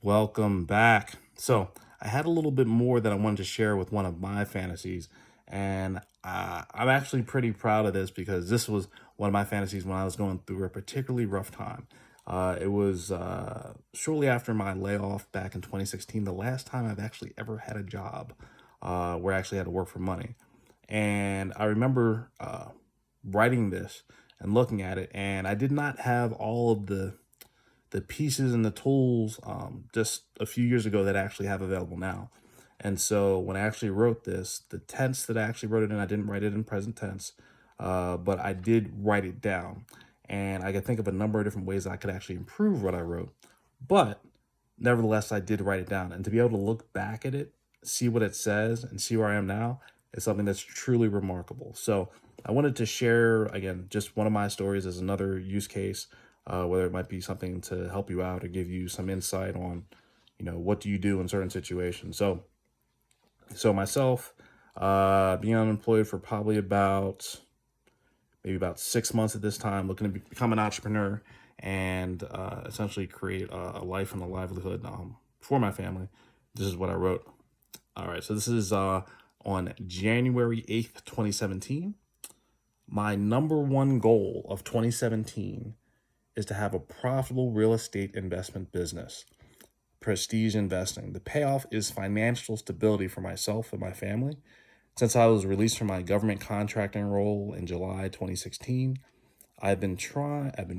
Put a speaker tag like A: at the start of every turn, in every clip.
A: Welcome back. So, I had a little bit more that I wanted to share with one of my fantasies, and I'm actually pretty proud of this because this was one of my fantasies when I was going through a particularly rough time. It was shortly after my layoff back in 2016, the last time I've actually ever had a job where I actually had to work for money. And I remember writing this and looking at it, and I did not have all of the pieces and the tools just a few years ago that I actually have available now. And so when I actually wrote this, the tense that I actually wrote it in, I didn't write it in present tense, but I did write it down. And I could think of a number of different ways I could actually improve what I wrote. But nevertheless, I did write it down. And to be able to look back at it, see what it says, and see where I am now is something that's truly remarkable. So I wanted to share, again, just one of my stories as another use case, whether it might be something to help you out or give you some insight on, what do you do in certain situations. So myself, being unemployed for probably maybe about 6 months at this time, looking to become an entrepreneur and essentially create a life and a livelihood for my family. This is what I wrote. All right, so this is on January 8th, 2017. My number one goal of 2017 is to have a profitable real estate investment business. Prestige investing. The payoff is financial stability for myself and my family. Since I was released from my government contracting role in July 2016, I've been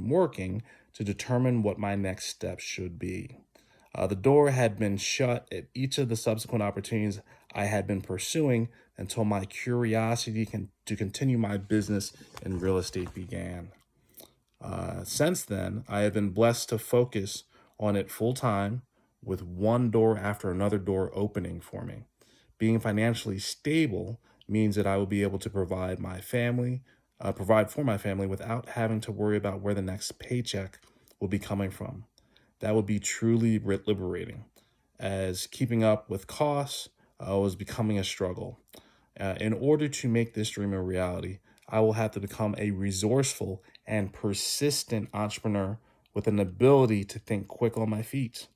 A: working to determine what my next steps should be. The door had been shut at each of the subsequent opportunities I had been pursuing until my curiosity to continue my business in real estate began. Since then, I have been blessed to focus on it full time with one door after another door opening for me. Being financially stable means that I will be able to provide for my family without having to worry about where the next paycheck will be coming from. That would be truly liberating, as keeping up with costs was becoming a struggle. In order to make this dream a reality, I will have to become a resourceful and persistent entrepreneur with an ability to think quick on my feet.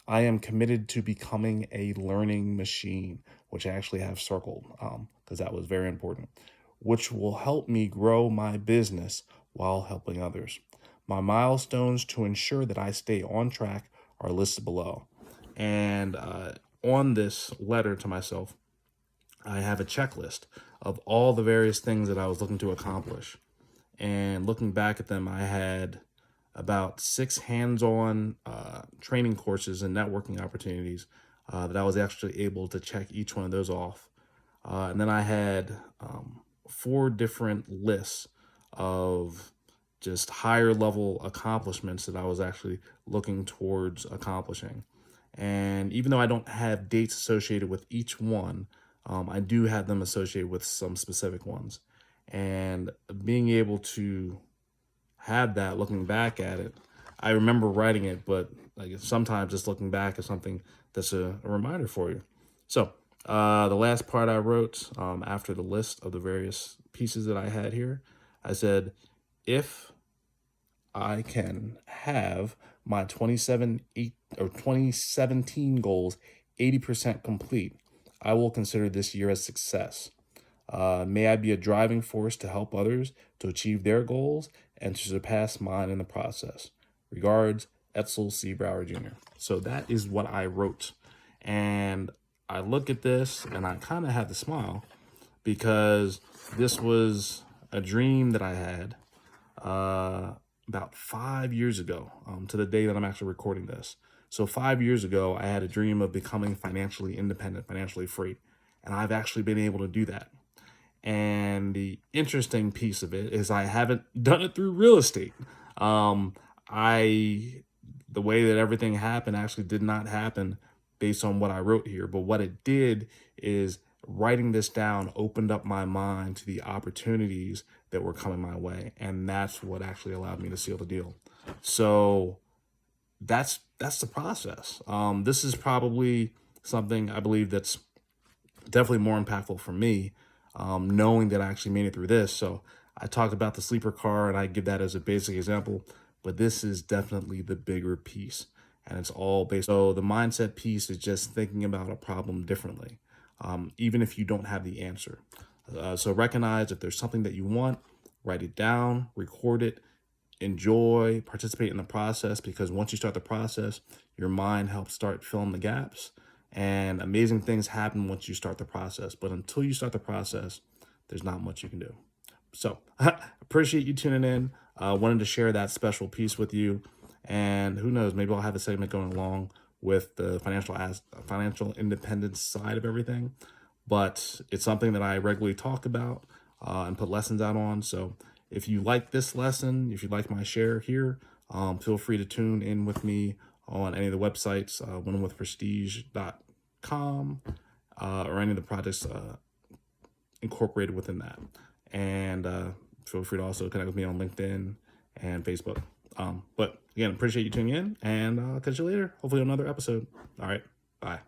A: I am committed to becoming a learning machine, which I actually have circled because that was very important, which will help me grow my business while helping others. My milestones to ensure that I stay on track are listed below. And on this letter to myself, I have a checklist of all the various things that I was looking to accomplish. And looking back at them, I had about 6 hands-on training courses and networking opportunities that I was actually able to check each one of those off. And then I had 4 different lists of just higher level accomplishments that I was actually looking towards accomplishing. And even though I don't have dates associated with each one, I do have them associated with some specific ones. And being able to have that looking back at it, I remember writing it, but like sometimes just looking back is something that's a reminder for you. So the last part I wrote after the list of the various pieces that I had here, I said, if I can have my 2017 goals 80% complete, I will consider this year a success. May I be a driving force to help others to achieve their goals and to surpass mine in the process. Regards, Etzel C. Brower Jr. So that is what I wrote. And I look at this and I kind of had to smile because this was a dream that I had about 5 years ago, to the day that I'm actually recording this. So 5 years ago, I had a dream of becoming financially independent, financially free. And I've actually been able to do that. And the interesting piece of it is I haven't done it through real estate. I the way that everything happened actually did not happen based on what I wrote here, but what it did is writing this down opened up my mind to the opportunities that were coming my way, and that's what actually allowed me to seal the deal. So that's the process. This is probably something I believe that's definitely more impactful for me, knowing that I actually made it through this. So I talked about the sleeper car and I give that as a basic example, but this is definitely the bigger piece. and it's all based. So the mindset piece is just thinking about a problem differently, even if you don't have the answer. So recognize if there's something that you want, write it down, record it, enjoy, participate in the process, because once you start the process, your mind helps start filling the gaps, and amazing things happen once you start the process. But until you start the process, there's not much you can do. So appreciate you tuning in. Wanted to share that special piece with you, and who knows, maybe I'll have a segment going along with the financial independence side of everything. But it's something that I regularly talk about and put lessons out on. So if you like this lesson, if you like my share here, feel free to tune in with me on any of the websites, winningwithprestige.com, or any of the projects incorporated within that. And feel free to also connect with me on LinkedIn and Facebook. But again, appreciate you tuning in, and I'll catch you later. Hopefully, another episode. All right. Bye.